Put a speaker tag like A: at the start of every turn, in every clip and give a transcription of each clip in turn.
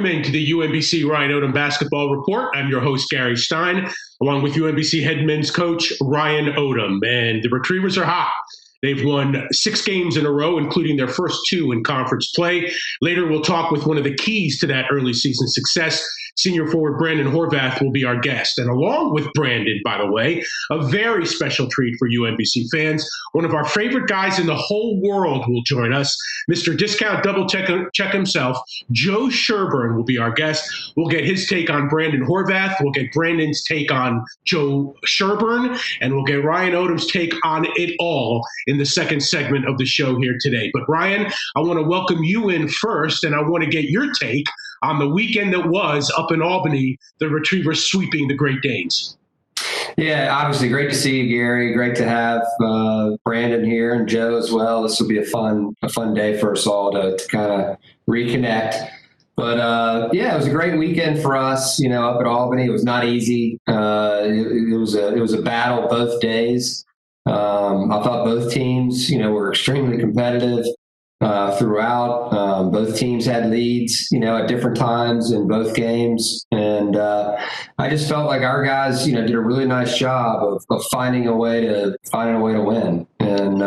A: Welcome into the UMBC Ryan Odom Basketball Report. I'm your host, Gary Stein, along with UMBC head men's coach, Ryan Odom. And the Retrievers are hot. They've won 6 games in a row, including their first 2 in conference play. Later, we'll talk with one of the keys to that early season success. Senior forward Brandon Horvath will be our guest. And along with Brandon, by the way, a very special treat for UMBC fans. One of our favorite guys in the whole world will join us. Mr. Discount Double Check himself, Joe Sherburne, will be our guest. We'll get his take on Brandon Horvath. We'll get Brandon's take on Joe Sherburne. And we'll get Ryan Odom's take on it all in the second segment of the show here today. But Ryan, I want to welcome you in first, and I want to get your take on the weekend that was up in Albany, the Retrievers sweeping the Great Danes.
B: Yeah, obviously great to see you, Gary. Great to have Brandon here and Joe as well. This will be a fun day for us all to kind of reconnect. But yeah, it was a great weekend for us. Up at Albany, it was not easy. It was a battle both days. I thought both teams, were extremely competitive throughout. Both teams had leads, at different times in both games. And I just felt like our guys, did a really nice job of finding a way to win. And,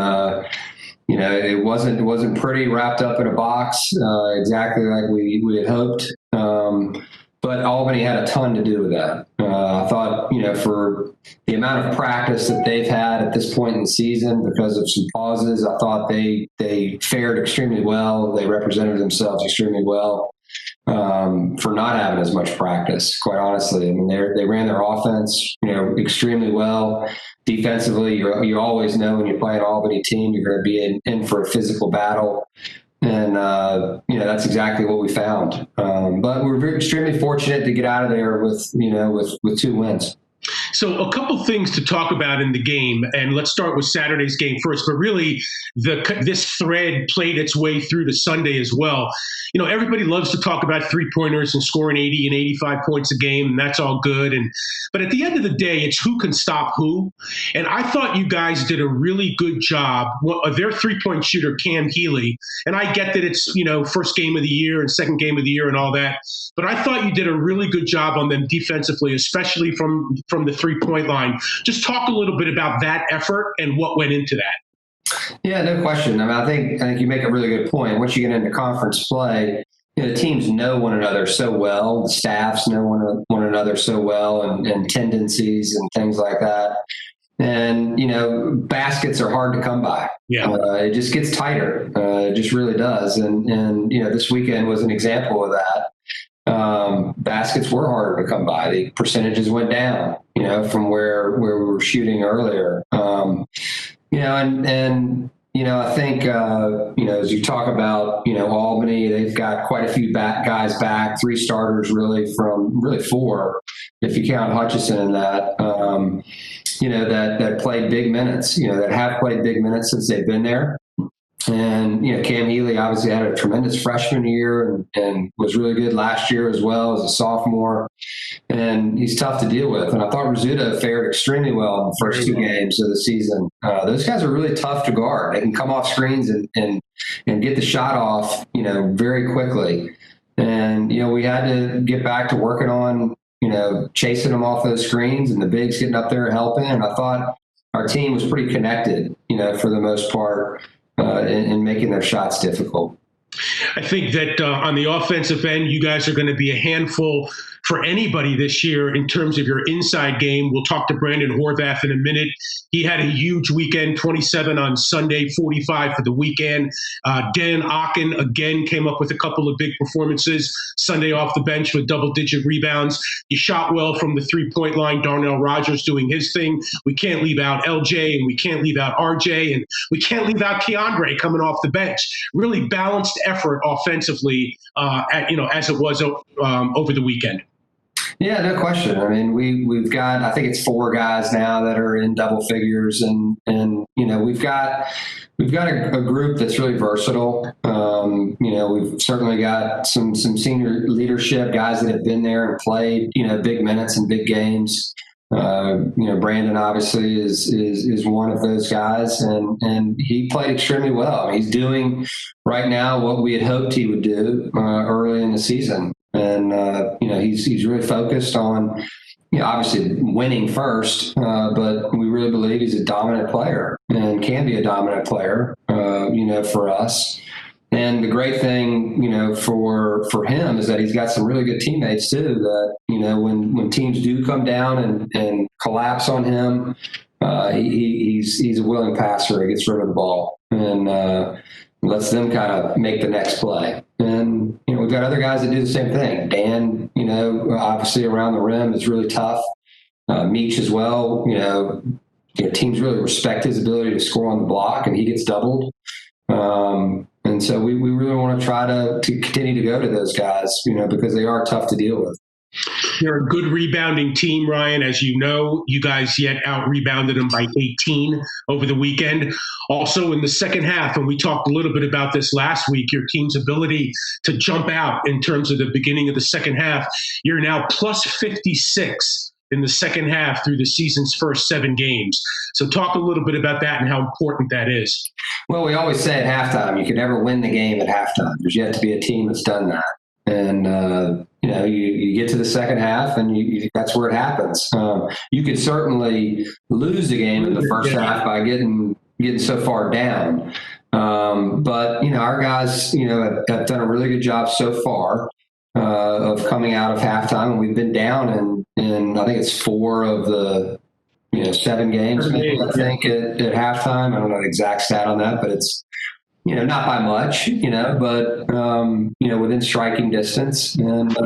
B: it wasn't pretty wrapped up in a box, exactly like we had hoped. But Albany had a ton to do with that. I thought, for the amount of practice that they've had at this point in the season because of some pauses, I thought they fared extremely well. They represented themselves extremely well for not having as much practice, quite honestly. I mean, they ran their offense, extremely well. Defensively, you always know when you play an Albany team, you're going to be in for a physical battle. And, that's exactly what we found. But we're extremely fortunate to get out of there with 2 wins.
A: So a couple things to talk about in the game, and let's start with Saturday's game first. But really, this thread played its way through to Sunday as well. Everybody loves to talk about three-pointers and scoring 80 and 85 points a game, and that's all good. But at the end of the day, it's who can stop who. And I thought you guys did a really good job. Their three-point shooter, Cam Healy, and I get that it's first game of the year and second game of the year and all that. But I thought you did a really good job on them defensively, especially from the three-point line. Just talk a little bit about that effort and what went into that.
B: Yeah, no question. I mean, I think you make a really good point. Once you get into conference play, the teams know one another so well. The staffs know one another so well, and tendencies and things like that. And, baskets are hard to come by.
A: Yeah.
B: It just gets tighter. It just really does. And this weekend was an example of that. Baskets were harder to come by. The percentages went down, from where we were shooting earlier. I think, as you talk about, Albany, they've got quite a few guys back, 3 starters really from 4, if you count Hutchison in that, that played big minutes, that have played big minutes since they've been there. And, Cam Healy obviously had a tremendous freshman year and was really good last year as well as a sophomore. And he's tough to deal with. And I thought Rizzuta fared extremely well in the first 2 games of the season. Those guys are really tough to guard. They can come off screens and get the shot off, very quickly. And, we had to get back to working on, chasing them off those screens and the bigs getting up there helping. And I thought our team was pretty connected, for the most part. In making their shots difficult.
A: I think that on the offensive end, you guys are going to be a handful for anybody this year in terms of your inside game. We'll talk to Brandon Horvath in a minute. He had a huge weekend, 27 on Sunday, 45 for the weekend. Dan Ocken again came up with a couple of big performances. Sunday off the bench with double-digit rebounds. He shot well from the three-point line. Darnell Rogers doing his thing. We can't leave out LJ, and we can't leave out RJ, and we can't leave out Keandre coming off the bench. Really balanced effort offensively, as it was over the weekend.
B: Yeah, no question. I mean, we've got, I think it's 4 guys now that are in double figures, and we've got a group that's really versatile. We've certainly got some senior leadership guys that have been there and played big minutes and big games. Brandon obviously is one of those guys, and he played extremely well. He's doing right now what we had hoped he would do early in the season. And, he's really focused on, obviously winning first, but we really believe he's a dominant player and can be a dominant player, for us. And the great thing, for him is that he's got some really good teammates too, that, when teams do come down and collapse on him, he's a willing passer. He gets rid of the ball and lets them kind of make the next play. And, we've got other guys that do the same thing. Dan, obviously around the rim is really tough. Meach as well, teams really respect his ability to score on the block, and he gets doubled. And so we really want to try to continue to go to those guys, because they are tough to deal with.
A: They're a good rebounding team, Ryan. As you know, you guys yet out-rebounded them by 18 over the weekend. Also in the second half, and we talked a little bit about this last week, your team's ability to jump out in terms of the beginning of the second half. You're now plus 56 in the second half through the season's first 7 games. So talk a little bit about that and how important that is.
B: Well, we always say at halftime, you can never win the game at halftime. There's yet to be a team that's done that. And, you get to the second half and that's where it happens. You could certainly lose the game in the first half by getting so far down. But, our guys, have done a really good job so far of coming out of halftime. And we've been down in I think it's 4 of the 7 games, maybe, I think, at halftime. I don't know the exact stat on that, but it's, not by much, but, within striking distance. And,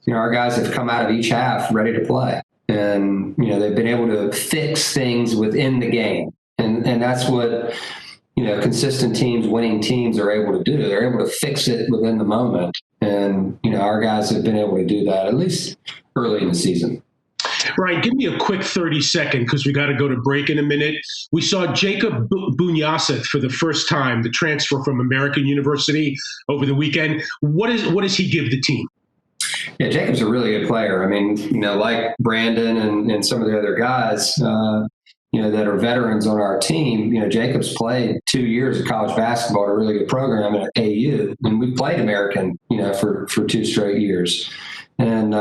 B: our guys have come out of each half ready to play. And, they've been able to fix things within the game. And that's what, consistent teams, winning teams are able to do. They're able to fix it within the moment. And, our guys have been able to do that, at least early in the season.
A: Ryan, give me a quick 30-second because we got to go to break in a minute. We saw Jacob Bunyaseth for the first time, the transfer from American University over the weekend. What does he give the team?
B: Yeah, Jacob's a really good player. I mean, like Brandon and some of the other guys, that are veterans on our team. Jacob's played 2 years of college basketball at a really good program at AU, and we played American, for 2 straight years. And,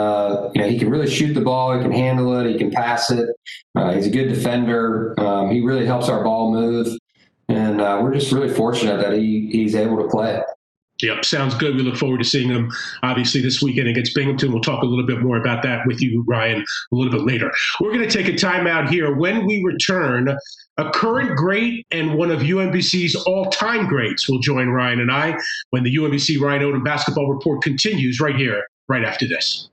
B: he can really shoot the ball. He can handle it. He can pass it. He's a good defender. He really helps our ball move. And we're just really fortunate that he's able to play.
A: Yep, sounds good. We look forward to seeing him, obviously, this weekend against Binghamton. We'll talk a little bit more about that with you, Ryan, a little bit later. We're going to take a timeout here. When we return, a current great and one of UMBC's all-time greats will join Ryan and I when the UMBC Ryan Odom Basketball Report continues right here, right after this.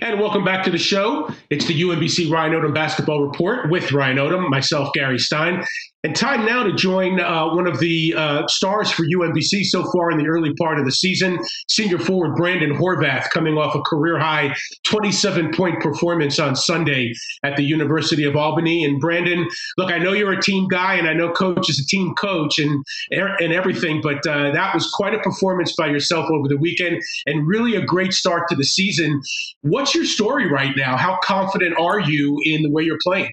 A: And welcome back to the show. It's the UMBC Ryan Odom Basketball Report with Ryan Odom, myself, Gary Stein. And time now to join one of the stars for UMBC so far in the early part of the season, senior forward Brandon Horvath, coming off a career-high 27-point performance on Sunday at the University of Albany. And Brandon, look, I know you're a team guy, and I know Coach is a team coach and everything, but that was quite a performance by yourself over the weekend and really a great start to the season. What's your story right now? How confident are you in the way you're playing?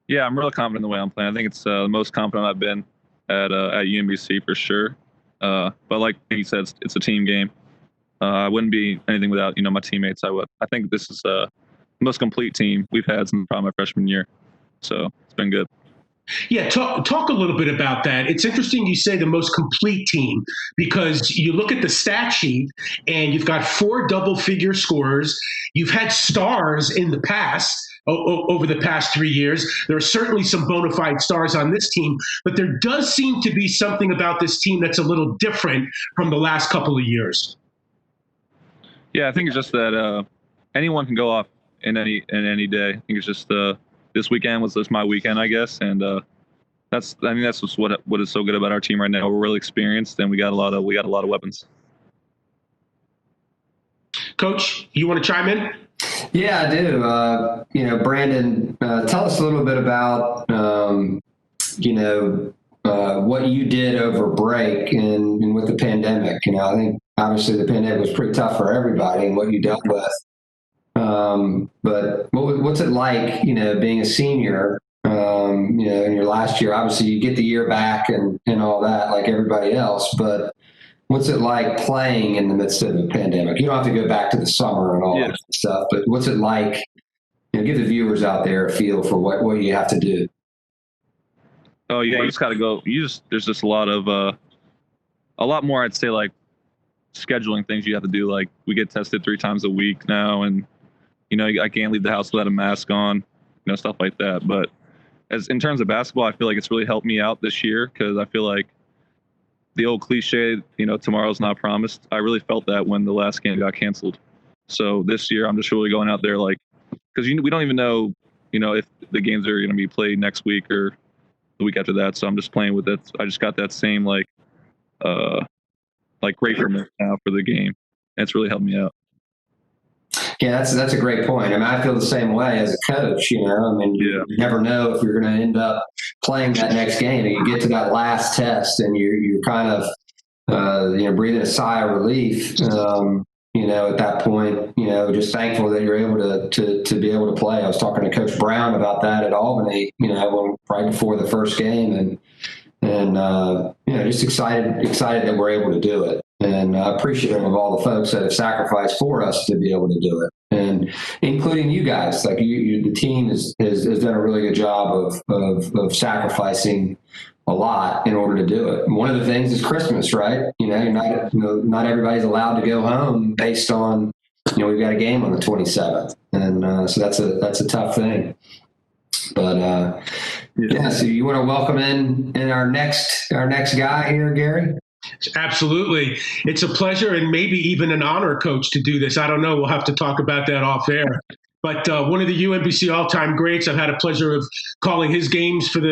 C: Yeah, I'm really confident in the way I'm playing. I think it's the most confident I've been at UMBC for sure. But like he said, it's a team game. I wouldn't be anything without my teammates. I think this is the most complete team we've had since probably my freshman year. So it's been good.
A: Yeah, talk a little bit about that. It's interesting you say the most complete team because you look at the stat sheet and you've got 4 double-figure scorers. You've had stars in the past. Over the past 3 years. There are certainly some bona fide stars on this team, but there does seem to be something about this team that's a little different from the last couple of years.
C: Yeah, I think it's just that anyone can go off in any day. I think it's just this weekend was just my weekend, I guess, and that's just what is so good about our team right now. We're really experienced, and we got a lot of weapons.
A: Coach, you want to chime in?
B: Yeah, I do. Brandon, tell us a little bit about, what you did over break and with the pandemic. I think obviously the pandemic was pretty tough for everybody and what you dealt with. But what's it like, being a senior, in your last year? Obviously you get the year back and all that like everybody else, but what's it like playing in the midst of a pandemic? You don't have to go back to the summer and all that stuff, but what's it like? Give the viewers out there a feel for what you have to do.
C: Oh yeah, you just got to go. There's just a lot more. I'd say like scheduling things you have to do. Like we get tested 3 times a week now, and I can't leave the house without a mask on. Stuff like that. But as in terms of basketball, I feel like it's really helped me out this year because I feel like the old cliche, tomorrow's not promised. I really felt that when the last game got canceled. So this year, I'm just really going out there because we don't even know, if the games are going to be played next week or the week after that. So I'm just playing with it. I just got that same gratefulness now for the game. And it's really helped me out.
B: Yeah, that's a great point. I mean, I feel the same way as a coach. You never know if you're going to end up playing that next game, and you get to that last test, and you're kind of breathing a sigh of relief. At that point, just thankful that you're able to be able to play. I was talking to Coach Brown about that at Albany, right before the first game, and just excited that we're able to do it, and appreciative of all the folks that have sacrificed for us to be able to do it, and including you guys. Like the team has done a really good job of sacrificing a lot in order to do it. And one of the things is Christmas, right? Not everybody's allowed to go home based on, we've got a game on the 27th. And so that's a tough thing. But so you want to welcome in our next guy here, Gary?
A: Absolutely. It's a pleasure and maybe even an honor, Coach, to do this. I don't know. We'll have to talk about that off air. But one of the UMBC all-time greats, I've had a pleasure of calling his games for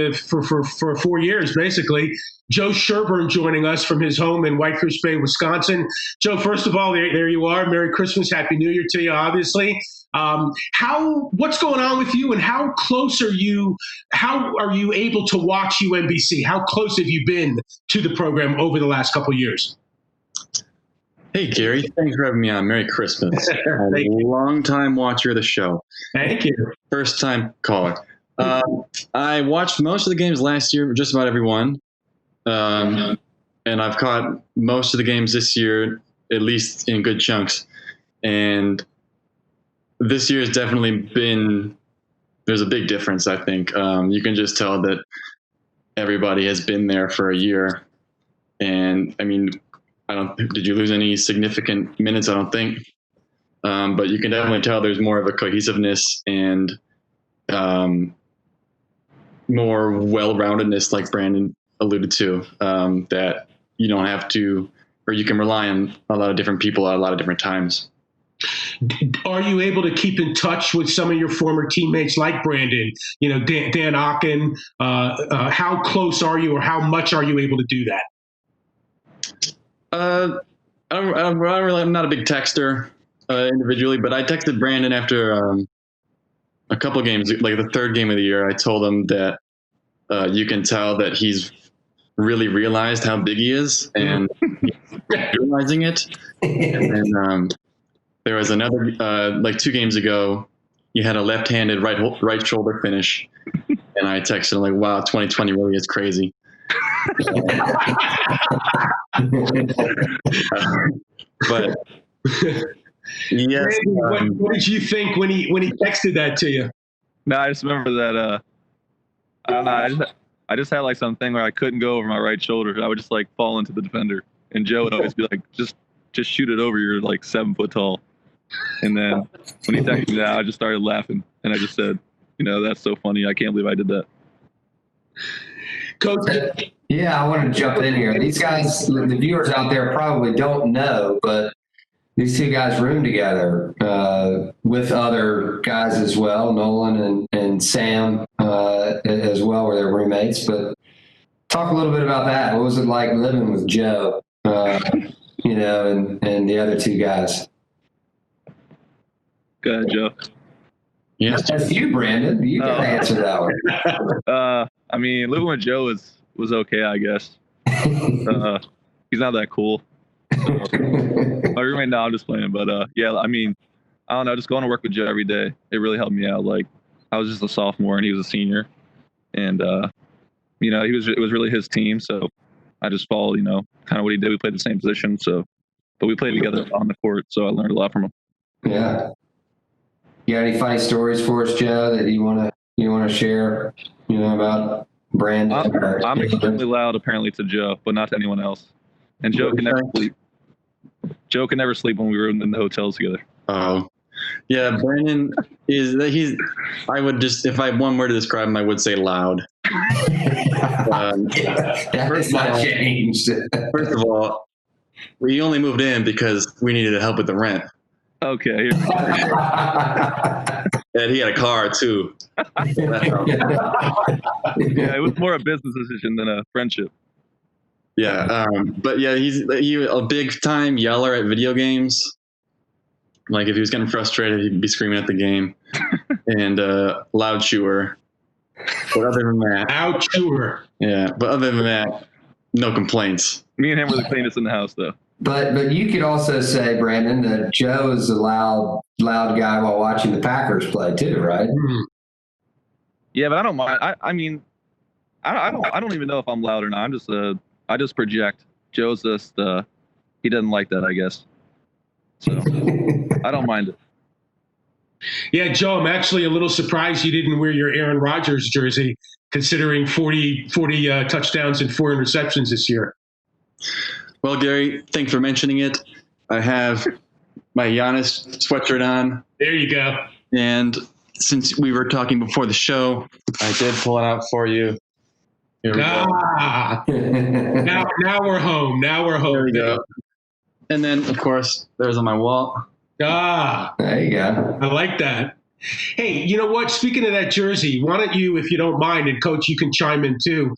A: 4 years, basically. Joe Sherburne joining us from his home in Whitefish Bay, Wisconsin. Joe, first of all, there you are. Merry Christmas, Happy New Year to you, obviously. What's going on with you, and how close are you? How are you able to watch UMBC? How close have you been to the program over the last couple of years?
D: Hey, Gary. Thanks for having me on. Merry Christmas. I'm a long-time watcher of the show.
A: Thank you.
D: First-time caller. I watched most of the games last year, just about every one. And I've caught most of the games this year, at least in good chunks. And this year has definitely there's a big difference, I think. You can just tell that everybody has been there for a year. And, I mean, did you lose any significant minutes? I don't think. But you can definitely tell there's more of a cohesiveness and more well-roundedness, like Brandon alluded to, that you don't have to, or you can rely on a lot of different people at a lot of different times.
A: Are you able to keep in touch with some of your former teammates like Brandon, Dan Ocken? How close are you, or how much are you able to do that?
D: I'm not a big texter individually, but I texted Brandon after a couple games, like the third game of the year. I told him that you can tell that he's really realized how big he is and realizing it. And there was another, like 2 games ago, you had a left-handed right shoulder finish, and I texted him like, "Wow, 2020 really is crazy." But yes,
A: what did you think when he texted that to you?
C: No, I just remember that. I don't know. I just had like something where I couldn't go over my right shoulder. I would just like fall into the defender, and Joe would always be like, "Just shoot it over. You're like 7 foot tall." And then when he texted me that, I just started laughing, and I just said, "That's so funny. I can't believe I did that."
B: Coach. Yeah, I wanted to jump in here. These guys, the viewers out there probably don't know, but these 2 guys roomed together with other guys as well. Nolan and Sam as well were their roommates. But talk a little bit about that. What was it like living with Joe, and the other 2 guys?
C: Go ahead, Joe.
D: Yeah.
B: That's you, Brandon. You got to answer that one.
C: I mean, living with Joe was okay, I guess. He's not that cool. So, my roommate now, I'm just playing, but yeah, I mean, I don't know, just going to work with Joe every day, it really helped me out. Like, I was just a sophomore and he was a senior, and you know, it was really his team, so I just followed, you know, kind of what he did. We played the same position, but we played together on the court, so I learned a lot from him.
B: Yeah. You got any funny stories for us, Joe, that you want to share? You know, about Brandon?
C: I'm extremely loud, apparently, to Joe, but not to anyone else. And Joe can never sleep. Joe can never sleep when we were in the hotels together.
D: Oh, yeah. Brandon I would just, if I had one word to describe him, I would say loud.
B: That has not changed.
D: First of all, we only moved in because we needed help with the rent.
C: Okay. Here we go.
D: And he had a car too.
C: Yeah, it was more a business decision than a friendship.
D: Yeah, but yeah, he a big time yeller at video games. Like if he was getting frustrated, he'd be screaming at the game, and loud chewer. But other than that,
A: Loud chewer.
D: Yeah, but other than that, no complaints.
C: Me and him were the cleanest in the house, though.
B: But you could also say, Brandon, that Joe is a loud guy while watching the Packers play too, right?
C: Yeah, but I don't mind. I mean, I don't even know if I'm loud or not. I just project. Joe's just he doesn't like that, I guess. So I don't mind it.
A: Yeah, Joe, I'm actually a little surprised you didn't wear your Aaron Rodgers jersey, considering 40 touchdowns and 4 interceptions this year.
D: Well, Gary, thanks for mentioning it. I have my Giannis sweatshirt on.
A: There you go.
D: And since we were talking before the show, I did pull it out for you. Here we go.
A: Now we're home. Now we're home.
D: There we go. And then, of course, there's on my wall.
B: There you go.
A: I like that. Hey, you know what? Speaking of that jersey, why don't you, if you don't mind, and Coach, you can chime in too.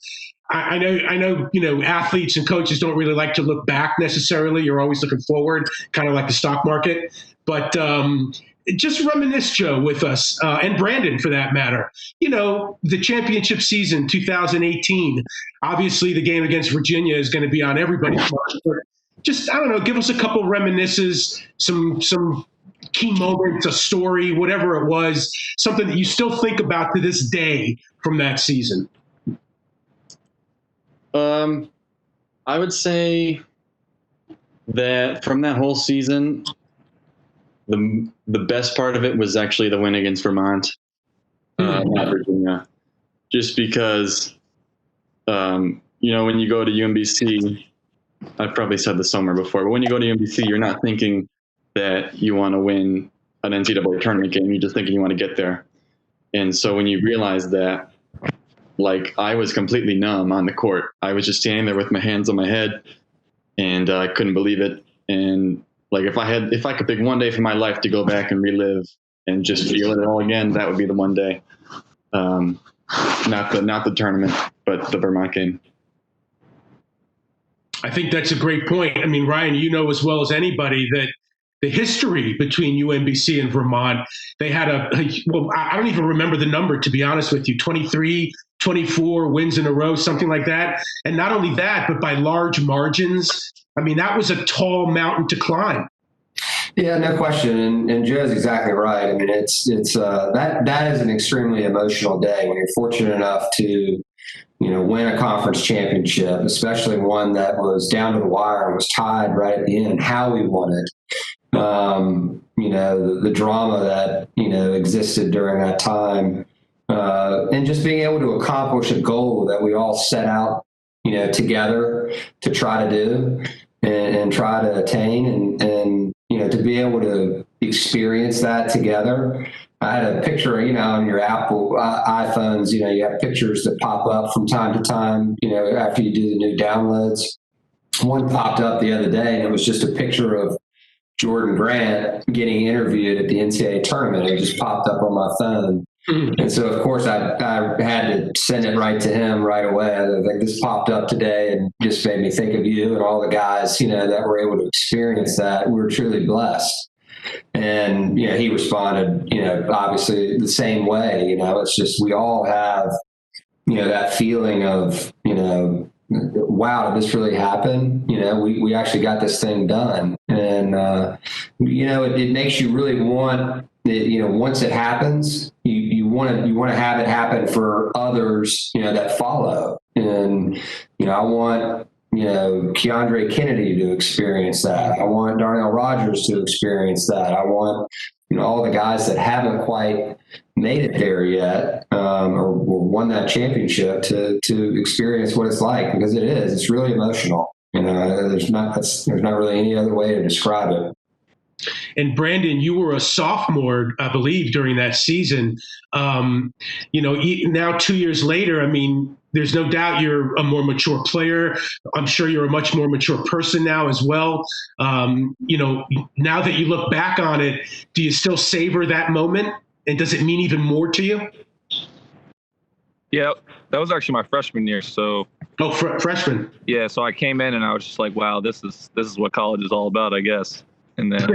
A: I know, you know, athletes and coaches don't really like to look back necessarily. You're always looking forward, kind of like the stock market. But just reminisce, Joe, with us, and Brandon, for that matter. You know, the championship season, 2018. Obviously, the game against Virginia is going to be on everybody's mind. But just, I don't know, give us a couple reminiscences, some key moments, a story, whatever it was, something that you still think about to this day from that season.
D: I would say that from that whole season, the best part of it was actually the win against Vermont, not Virginia. Just because, you know, when you go to UMBC, I've probably said this somewhere before, but when you go to UMBC, you're not thinking that you want to win an NCAA tournament game. You're just thinking you want to get there. And so when you realize that, like, I was completely numb on the court. I was just standing there with my hands on my head, and I couldn't believe it. And like, if I could pick one day for my life to go back and relive and just feel it all again, that would be the one day. Not the tournament, but the Vermont game.
A: I think that's a great point. I mean, Ryan, you know as well as anybody that the history between UMBC and Vermont, they had well, I don't even remember the number, to be honest with you, 23, 24 wins in a row, something like that. And not only that, but by large margins. I mean, that was a tall mountain to climb.
B: Yeah, no question. And Joe's exactly right. I mean, it's that is an extremely emotional day when you're fortunate enough to, you know, win a conference championship, especially one that was down to the wire and was tied right at the end, how we won it. You know, the drama that, you know, existed during that time, and just being able to accomplish a goal that we all set out, you know, together to try to do and try to attain, and, you know, to be able to experience that together. I had a picture, you know, on your Apple iPhones, you know, you have pictures that pop up from time to time, you know, after you do the new downloads. One popped up the other day, and it was just a picture of Jordan Grant getting interviewed at the NCAA tournament. It just popped up on my phone. And so, of course, I had to send it right to him right away. I was like, this popped up today and just made me think of you and all the guys, you know, that were able to experience that. We were truly blessed. And, he responded, obviously the same way. It's just, we all have, that feeling of, wow, did this really happen? We actually got this thing done. And, it makes you really want it, once it happens, you want to have it happen for others, that follow. And, I want, Keandre Kennedy to experience that. I want Darnell Rogers to experience that. I want, all the guys that haven't quite made it there yet, or won that championship to experience what it's like, because it's really emotional. There's not really any other way to describe it.
A: And Brandon, you were a sophomore, I believe, during that season. Now 2 years later, I mean, there's no doubt you're a more mature player. I'm sure you're a much more mature person now as well. Now that you look back on it, do you still savor that moment? And does it mean even more to you?
C: Yeah, that was actually my freshman year. So.
A: Oh, freshman.
C: Yeah, so I came in and I was just like, wow, this is what college is all about, I guess. And then,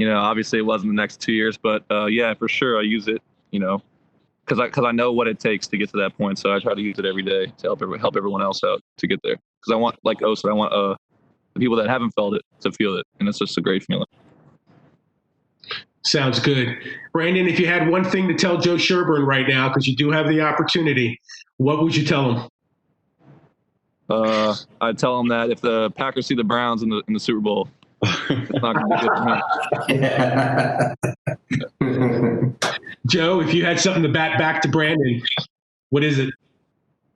C: obviously it wasn't the next 2 years, but yeah, for sure I use it, because I know what it takes to get to that point. So I try to use it every day to help everyone else out to get there. Because I want, like O said, I want the people that haven't felt it to feel it, and it's just a great feeling.
A: Sounds good. Brandon, if you had one thing to tell Joe Sherburne right now, because you do have the opportunity, what would you tell him?
C: I'd tell him that if the Packers see the Browns in the Super Bowl, it's not going to be good for me.
A: Joe, if you had something to bat back to Brandon, what is it?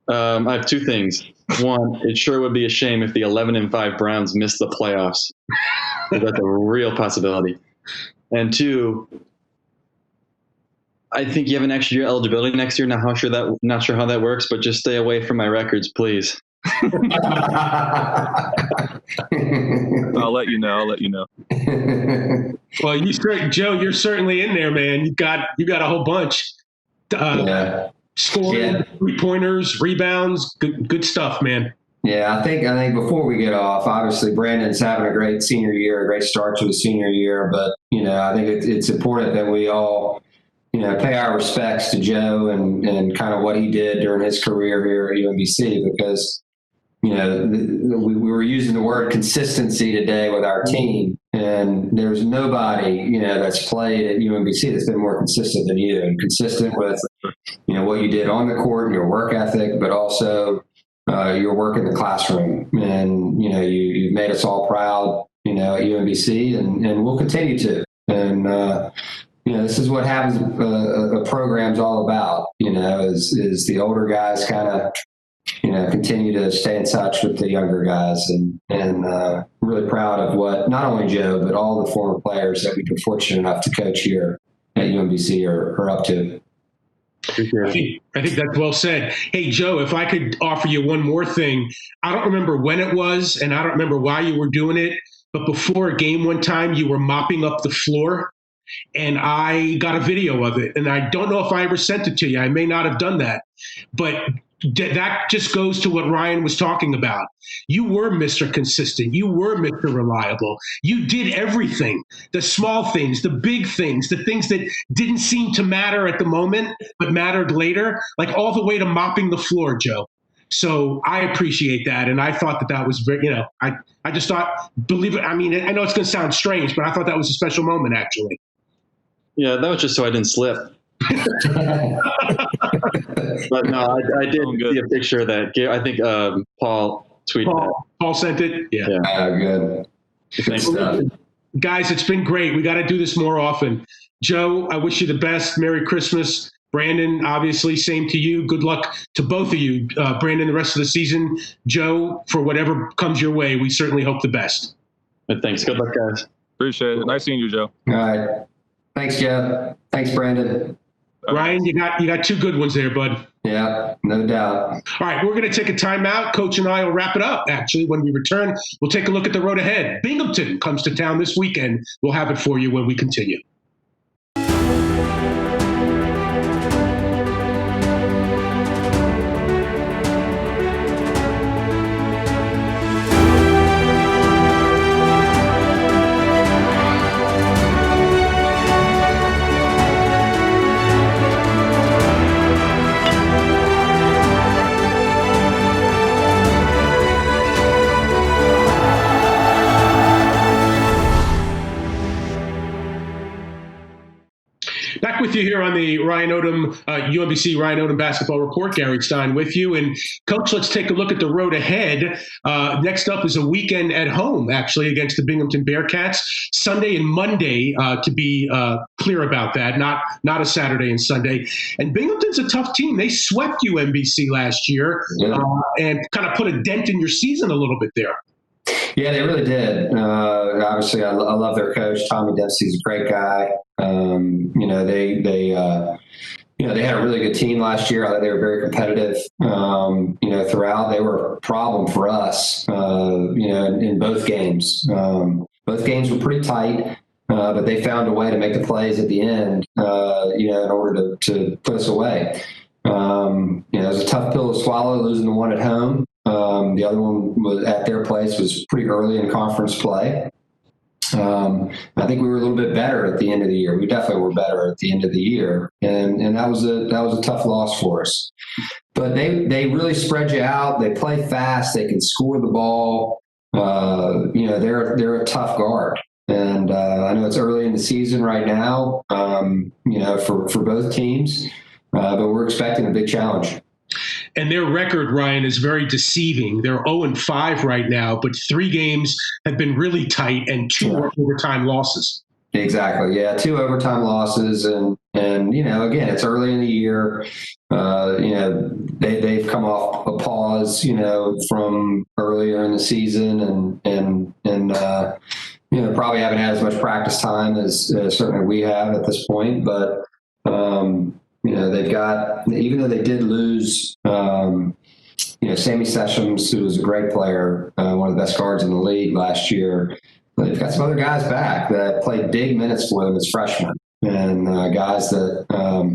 D: I have two things. One, it sure would be a shame if the 11-5 Browns missed the playoffs. That's a real possibility. And two, I think you have an extra year eligibility next year. Not sure how that works, but just stay away from my records, please.
C: I'll let you know.
A: Well, Joe, you're certainly in there, man. You got a whole bunch. Scoring, 3-pointers, rebounds, good stuff, man.
B: Yeah, I think before we get off, obviously Brandon's having a great senior year, a great start to his senior year. But I think it's important that we all pay our respects to Joe and kind of what he did during his career here at UMBC, because we were using the word consistency today with our team, and there's nobody that's played at UMBC that's been more consistent than you, and consistent with what you did on the court and your work ethic, but also your work in the classroom. And you've made us all proud at UMBC, and we'll continue to. And this is what happens. A program's all about. Is the older guys kind of continue to stay in touch with the younger guys, and really proud of what not only Joe, but all the former players that we've been fortunate enough to coach here at UMBC are up to.
A: I think that's well said. Hey, Joe, if I could offer you one more thing. I don't remember when it was, and I don't remember why you were doing it, but before a game one time, you were mopping up the floor, and I got a video of it. And I don't know if I ever sent it to you. I may not have done that. But that just goes to what Ryan was talking about. You were Mr. Consistent. You were Mr. Reliable. You did everything, the small things, the big things, the things that didn't seem to matter at the moment, but mattered later, like all the way to mopping the floor, Joe. So I appreciate that. And I thought that was very, I just thought, believe it. I mean, I know it's going to sound strange, but I thought that was a special moment, actually.
D: Yeah, that was just so I didn't slip. But no, I did see a picture of that. I think Paul tweeted that.
A: Paul sent it? Yeah.
B: Good. Good stuff.
A: Guys, it's been great. We got to do this more often. Joe, I wish you the best. Merry Christmas. Brandon, obviously, same to you. Good luck to both of you. Brandon, the rest of the season. Joe, for whatever comes your way, we certainly hope the best.
D: Thanks. Good luck, guys.
C: Appreciate it. Nice seeing you, Joe.
B: All right. Thanks, Joe. Thanks, Brandon.
A: Ryan, you got two good ones there, bud.
B: Yeah, no doubt.
A: All right, we're going to take a timeout. Coach and I will wrap it up. Actually, when we return, we'll take a look at the road ahead. Binghamton comes to town this weekend. We'll have it for you when we continue. with you here on the Ryan Odom, UMBC Ryan Odom Basketball Report. Gary Stein with you. And, Coach, let's take a look at the road ahead. Next up is a weekend at home, actually, against the Binghamton Bearcats. Sunday and Monday, to be clear about that, not a Saturday and Sunday. And Binghamton's a tough team. They swept UMBC last year and kind of put a dent in your season a little bit there.
B: Yeah, they really did. Obviously, I love their coach. Tommy Dempsey's a great guy. They had a really good team last year. I thought they were very competitive. Throughout, they were a problem for us. In both games. Both games were pretty tight, but they found a way to make the plays at the end. In order to put us away. It was a tough pill to swallow, losing the one at home. The other one was at their place was pretty early in conference play. I think we were a little bit better at the end of the year. We definitely were better at the end of the year, and that was a tough loss for us. But they really spread you out. They play fast. They can score the ball. They're a tough guard. And I know it's early in the season right now. For both teams, but we're expecting a big challenge.
A: And their record, Ryan, is very deceiving. They're 0-5 right now, but 3 games have been really tight and 2 overtime losses.
B: Exactly. Yeah, 2 overtime losses, and again, it's early in the year. They've come off a pause, from earlier in the season, and probably haven't had as much practice time as certainly we have at this point, but. They've got, even though they did lose, Sammy Sessions, who was a great player, one of the best guards in the league last year. They've got some other guys back that played big minutes for them as freshmen, and guys that, are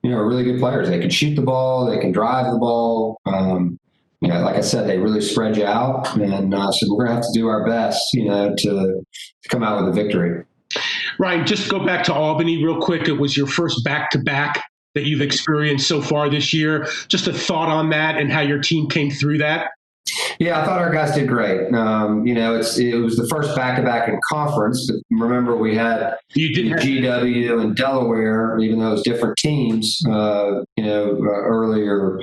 B: really good players. They can shoot the ball, they can drive the ball. Like I said, they really spread you out, and so we're going to have to do our best, to come out with a victory.
A: Ryan, just go back to Albany real quick. It was your first back-to-back that you've experienced so far this year. Just a thought on that and how your team came through that.
B: Yeah, I thought our guys did great. It was the first back-to-back in conference, but remember we had GW and Delaware, even though it was different teams, earlier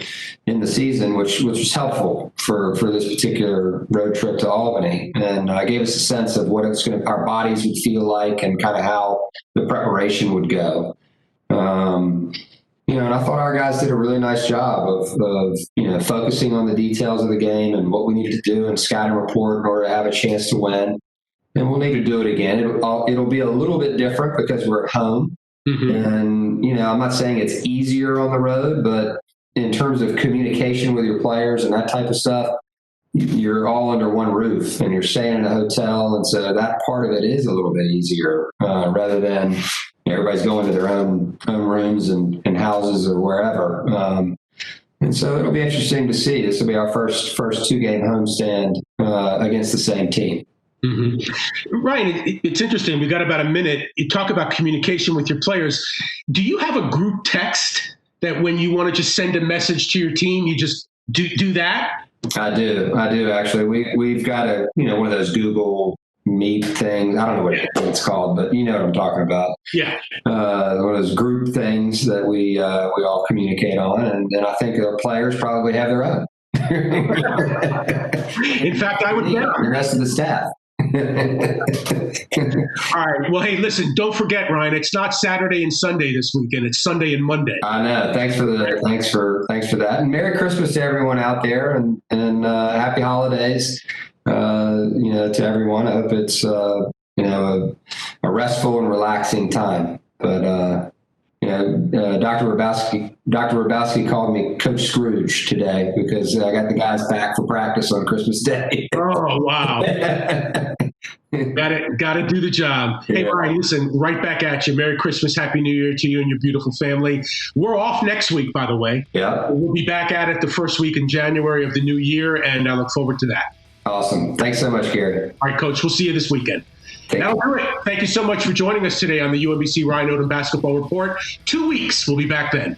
B: in the season, which was helpful for this particular road trip to Albany, and gave us a sense of what our bodies would feel like and kind of how the preparation would go. And I thought our guys did a really nice job of focusing on the details of the game and what we needed to do and scout and report in order to have a chance to win. And we'll need to do it again. It'll be a little bit different because we're at home. Mm-hmm. And, I'm not saying it's easier on the road, but in terms of communication with your players and that type of stuff, you're all under one roof and you're staying in a hotel. And so that part of it is a little bit easier rather than everybody's going to their own rooms and houses or wherever. And so it'll be interesting to see. This will be our first 2-game homestand against the same team.
A: Mm-hmm. Ryan, it's interesting. We got about a minute. You talk about communication with your players. Do you have a group text that when you want to just send a message to your team, you just do that?
B: I do actually. We've got one of those Google Meet things. I don't know what it's called, but you know what I'm talking about. Yeah. One of those group things that we all communicate on, and I think our players probably have their own.
A: In fact, I would bet
B: the rest of the staff.
A: All right. Well, hey, listen, don't forget, Ryan, it's not Saturday and Sunday this weekend. It's Sunday and Monday.
B: I know. Thanks for that. And Merry Christmas to everyone out there, and happy holidays, to everyone. I hope it's, a restful and relaxing time. But, Dr. Rabowski called me Coach Scrooge today because I got the guys back for practice on Christmas Day.
A: Oh, wow. Got to do the job. Yeah. Hey, Ryan, listen, right back at you. Merry Christmas, Happy New Year to you and your beautiful family. We're off next week, by the way.
B: Yeah.
A: We'll be back at it the first week in January of the new year, and I look forward to that.
B: Awesome. Thanks so much, Gary.
A: All right, Coach. We'll see you this weekend. That'll do it. Thank you so much for joining us today on the UMBC Ryan Odom Basketball Report. 2 weeks. We'll be back then.